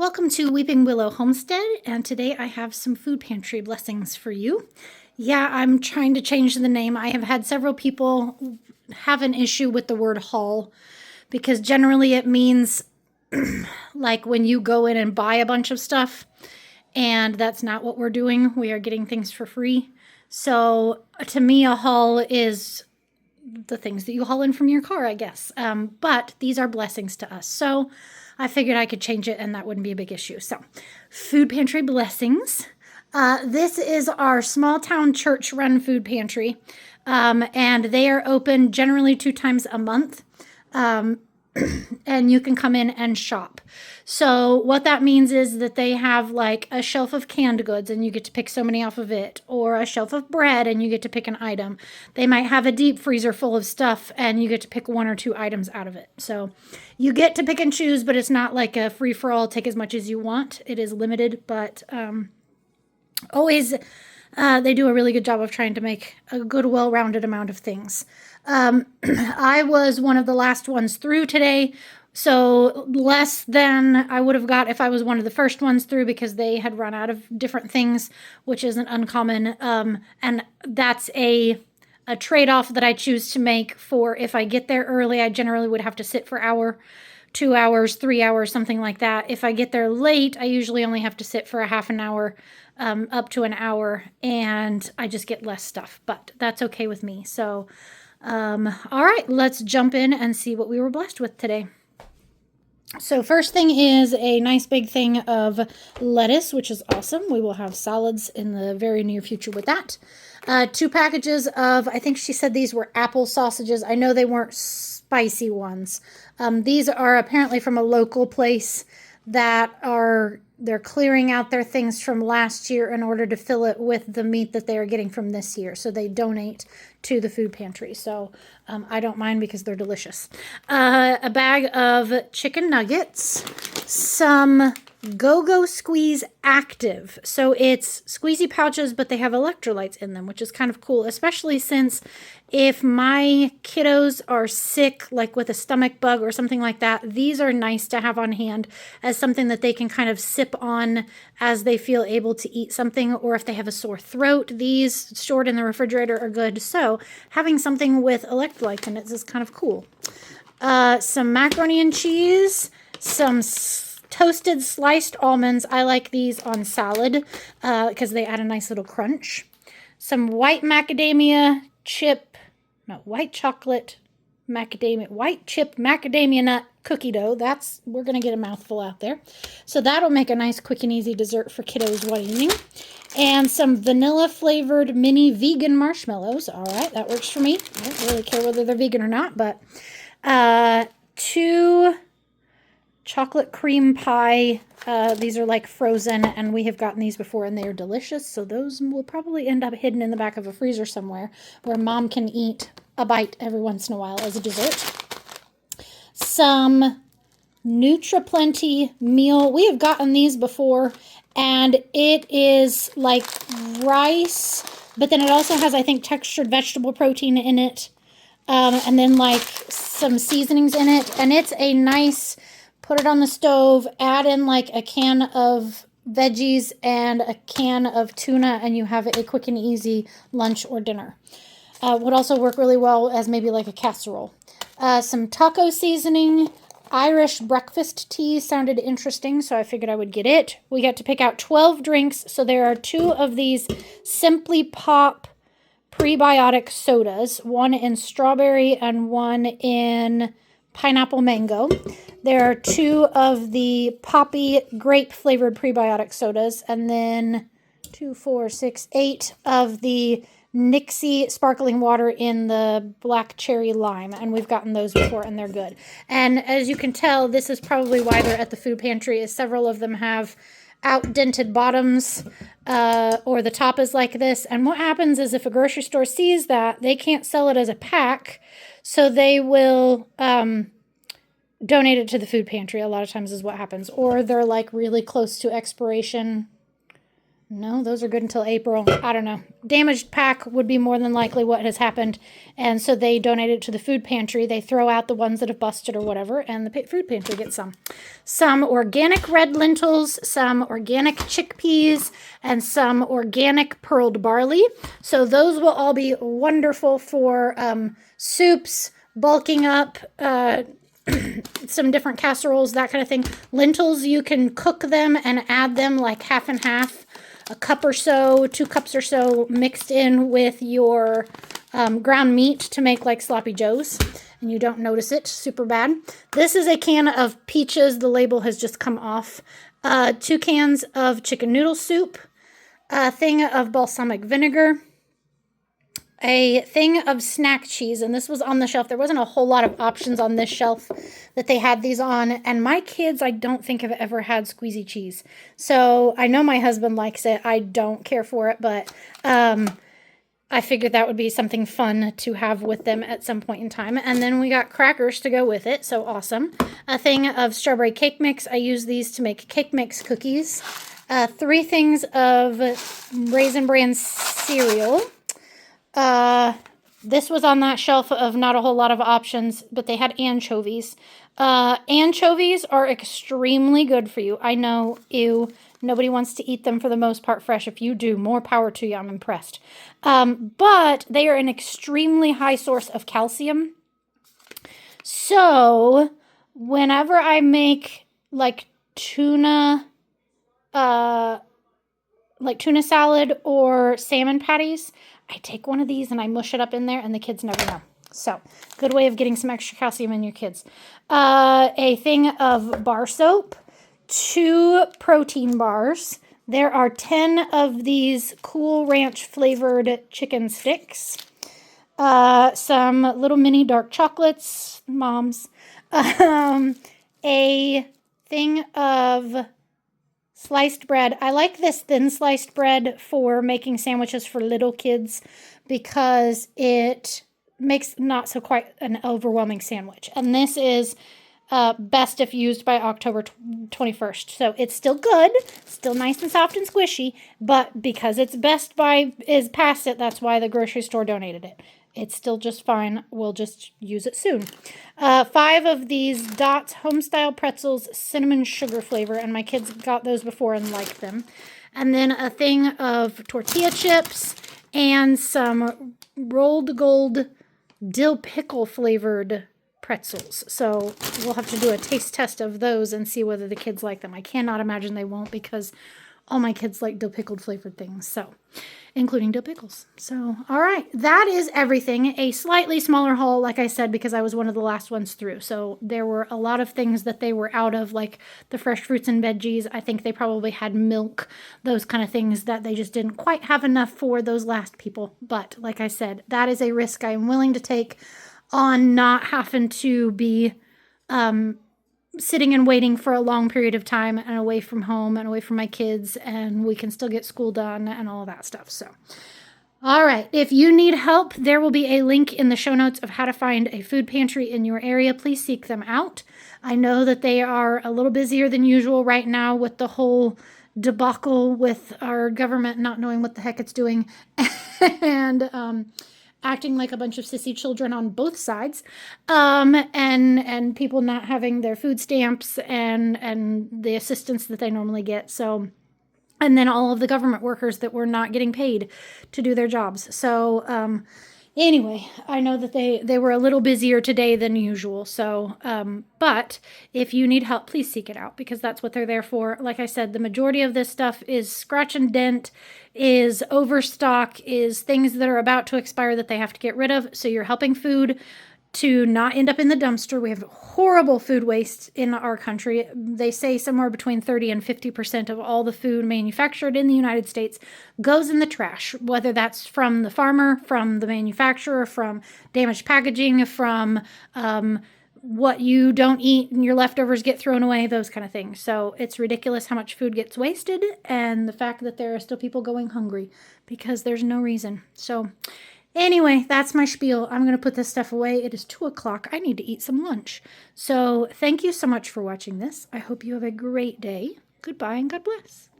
Welcome to Weeping Willow Homestead, and today I have some food pantry blessings for you. Yeah, I'm trying to change the name. I have had several people have an issue with the word haul because generally it means like when you go in and buy a bunch of stuff, and that's not what we're doing. We are getting things for free. So to me, a haul is the things that you haul in from your car, I guess. But these are blessings to us. So I figured I could change it and that wouldn't be a big issue. So food pantry blessings. This is our small town church run food pantry. And they are open generally 2 times a month. And you can come in and shop. So what that means is that they have like a shelf of canned goods and you get to pick so many off of it, or a shelf of bread and you get to pick an item. They might have a deep freezer full of stuff and you get to pick 1 or 2 items out of it. So you get to pick and choose, but it's not like a free-for-all, take as much as you want. It is limited, but always they do a really good job of trying to make a good, well-rounded amount of things. I was one of the last ones through today, so less than I would have got if I was one of the first ones through because they had run out of different things, which isn't uncommon. And that's a trade-off that I choose to make for if I get there early, I generally would have to sit for an hour, 2 hours, 3 hours, something like that. If I get there late, I usually only have to sit for a half an hour, up to an hour, and I just get less stuff, but that's okay with me. So, all right, let's jump in and see what we were blessed with today. So first thing is a nice big thing of lettuce, which is awesome. We will have salads in the very near future with that. 2 packages of, I think she said these were apple sausages. I know they weren't spicy ones. These are apparently from a local place that they're clearing out their things from last year in order to fill it with the meat that they are getting from this year. So they donate to the food pantry. So I don't mind because they're delicious. A bag of chicken nuggets, some Go-Go Squeeze Active. So it's squeezy pouches, but they have electrolytes in them, which is kind of cool, especially since if my kiddos are sick, like with a stomach bug or something like that, these are nice to have on hand as something that they can kind of sip on as they feel able to eat something, or if they have a sore throat, these stored in the refrigerator are good. So having something with electrolytes in it is kind of cool. Some macaroni and cheese, some toasted sliced almonds. I like these on salad because they add a nice little crunch. Some white chip macadamia nut cookie dough. We're going to get a mouthful out there. So that'll make a nice quick and easy dessert for kiddos one evening. And some vanilla flavored mini vegan marshmallows. All right, that works for me. I don't really care whether they're vegan or not, but 2 chocolate cream pie. These are like frozen, and we have gotten these before, and they are delicious. So those will probably end up hidden in the back of a freezer somewhere where Mom can eat a bite every once in a while as a dessert. Some NutriPlenty meal. We have gotten these before, and it is like rice, but then it also has, I think, textured vegetable protein in it, and then like some seasonings in it, and it's a nice, put it on the stove, add in like a can of veggies and a can of tuna, and you have a quick and easy lunch or dinner. Would also work really well as maybe like a casserole. Some taco seasoning. Irish breakfast tea sounded interesting, so I figured I would get it. We got to pick out 12 drinks, so there are 2 of these Simply Pop prebiotic sodas, one in strawberry and one in pineapple mango. There are 2 of the poppy grape flavored prebiotic sodas, and then 2, 4, 6, 8 of the Nixie sparkling water in the black cherry lime, and we've gotten those before and they're good. And as you can tell, this is probably why they're at the food pantry, is several of them have outdented bottoms, or the top is like this. And what happens is if a grocery store sees that, they can't sell it as a pack, so they will donate it to the food pantry. A lot of times is what happens, or they're like really close to expiration. No, those are good until April. I don't know. Damaged pack would be more than likely what has happened. And so they donate it to the food pantry. They throw out the ones that have busted or whatever, and the food pantry gets some. Some organic red lentils, some organic chickpeas, and some organic pearled barley. So those will all be wonderful for soups, bulking up, some different casseroles, that kind of thing. Lentils, you can cook them and add them like half and half, a cup or so, 2 cups or so mixed in with your ground meat to make like sloppy joes, and you don't notice it super bad. This is a can of peaches. The label has just come off. 2 cans of chicken noodle soup, a thing of balsamic vinegar, a thing of snack cheese, and this was on the shelf. There wasn't a whole lot of options on this shelf that they had these on, and my kids, I don't think, have ever had squeezy cheese. So I know my husband likes it. I don't care for it, but I figured that would be something fun to have with them at some point in time. And then we got crackers to go with it, so awesome. A thing of strawberry cake mix. I use these to make cake mix cookies. 3 things of Raisin Bran cereal. This was on that shelf of not a whole lot of options, but they had anchovies. Anchovies are extremely good for you. I know, ew, nobody wants to eat them for the most part fresh. If you do, more power to you. I'm impressed. But they are an extremely high source of calcium. So whenever I make like tuna salad or salmon patties, I take one of these and I mush it up in there, and the kids never know. So, good way of getting some extra calcium in your kids. A thing of bar soap, 2 protein bars. There are 10 of these Cool Ranch flavored chicken sticks. Some little mini dark chocolates, Moms. A thing of sliced bread. I like this thin sliced bread for making sandwiches for little kids because it makes not so quite an overwhelming sandwich. And this is best if used by October 21st. So it's still good, still nice and soft and squishy, but because it's best by is past it, that's why the grocery store donated it. It's still just fine. We'll just use it soon. 5 of these Dots Homestyle Pretzels cinnamon sugar flavor, and my kids got those before and liked them. And then a thing of tortilla chips and some rolled gold dill pickle flavored pretzels. So we'll have to do a taste test of those and see whether the kids like them. I cannot imagine they won't, because all my kids like dill pickled flavored things, so including dill pickles. So, all right, that is everything. A slightly smaller haul, like I said, because I was one of the last ones through. So there were a lot of things that they were out of, like the fresh fruits and veggies. I think they probably had milk, those kind of things that they just didn't quite have enough for those last people. But like I said, that is a risk I am willing to take on not having to be sitting and waiting for a long period of time and away from home and away from my kids, and we can still get school done and all of that stuff. So, all right. If you need help, there will be a link in the show notes of how to find a food pantry in your area. Please seek them out. I know that they are a little busier than usual right now with the whole debacle with our government not knowing what the heck it's doing and acting like a bunch of sissy children on both sides, and people not having their food stamps and the assistance that they normally get. So, and then all of the government workers that were not getting paid to do their jobs. So, anyway, I know that they were a little busier today than usual. So, but if you need help, please seek it out, because that's what they're there for. Like I said, the majority of this stuff is scratch and dent, is overstock, is things that are about to expire that they have to get rid of. So you're helping food to not end up in the dumpster. We have horrible food waste in our country. They say somewhere between 30 and 50% of all the food manufactured in the United States goes in the trash, whether that's from the farmer, from the manufacturer, from damaged packaging, from what you don't eat and your leftovers get thrown away, those kind of things. So it's ridiculous how much food gets wasted, and the fact that there are still people going hungry because there's no reason. So anyway, that's my spiel. I'm going to put this stuff away. It is 2:00. I need to eat some lunch. So thank you so much for watching this. I hope you have a great day. Goodbye and God bless.